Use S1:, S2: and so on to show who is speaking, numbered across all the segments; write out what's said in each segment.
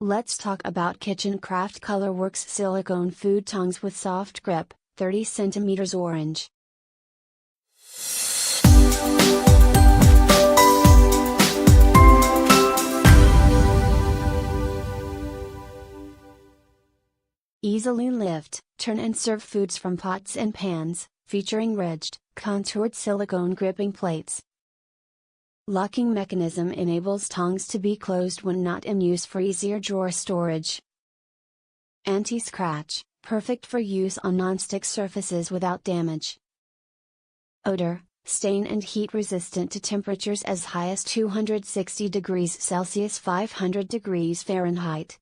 S1: Let's talk about KitchenCraft Colourworks Silicone Food Tongs with soft grip, 30 cm orange. Easily lift, turn and serve foods from pots and pans, featuring ridged, contoured silicone gripping plates. Locking mechanism enables tongs to be closed when not in use for easier drawer storage. Anti-scratch, perfect for use on non-stick surfaces without damage. Odour, stain and heat resistant to temperatures as high as 260 degrees Celsius 500 degrees Fahrenheit.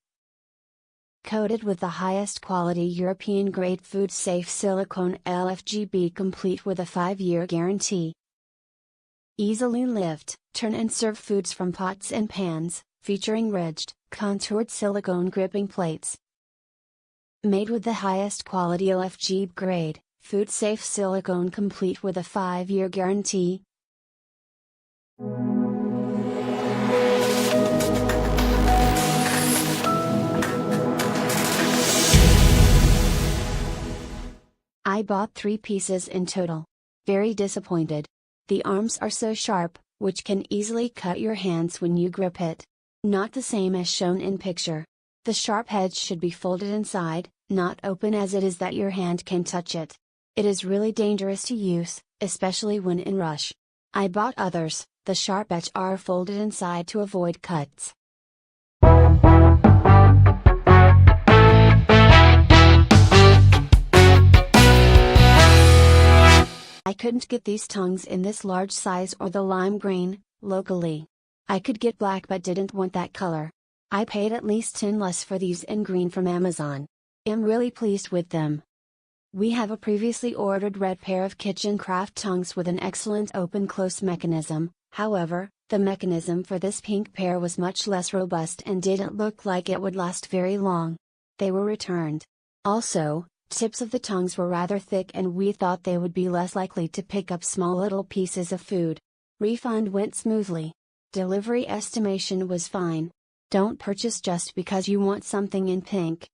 S1: Coated with the highest quality European grade food safe silicone LFGB complete with a 5-year guarantee. Easily lift, turn and serve foods from pots and pans, featuring ridged, contoured silicone gripping plates. Made with the highest quality LFGB-grade, food safe silicone complete with a 5-year guarantee. I bought 3 pieces in total. Very disappointed. The arms are so sharp, which can easily cut your hands when you grip it. Not the same as shown in picture. The sharp edge should be folded inside, not open as it is that your hand can touch it. It is really dangerous to use, especially when in rush. I bought others, the sharp edge are folded inside to avoid cuts. I couldn't get these tongs in this large size or the lime green, locally. I could get black but didn't want that color. I paid at least 10 less for these in green from Amazon. Am really pleased with them. We have a previously ordered red pair of KitchenCraft tongs with an excellent open-close mechanism, however, the mechanism for this pink pair was much less robust and didn't look like it would last very long. They were returned. Also, tips of the tongs were rather thick and we thought they would be less likely to pick up small little pieces of food. Refund went smoothly. Delivery estimation was fine. Don't purchase just because you want something in pink.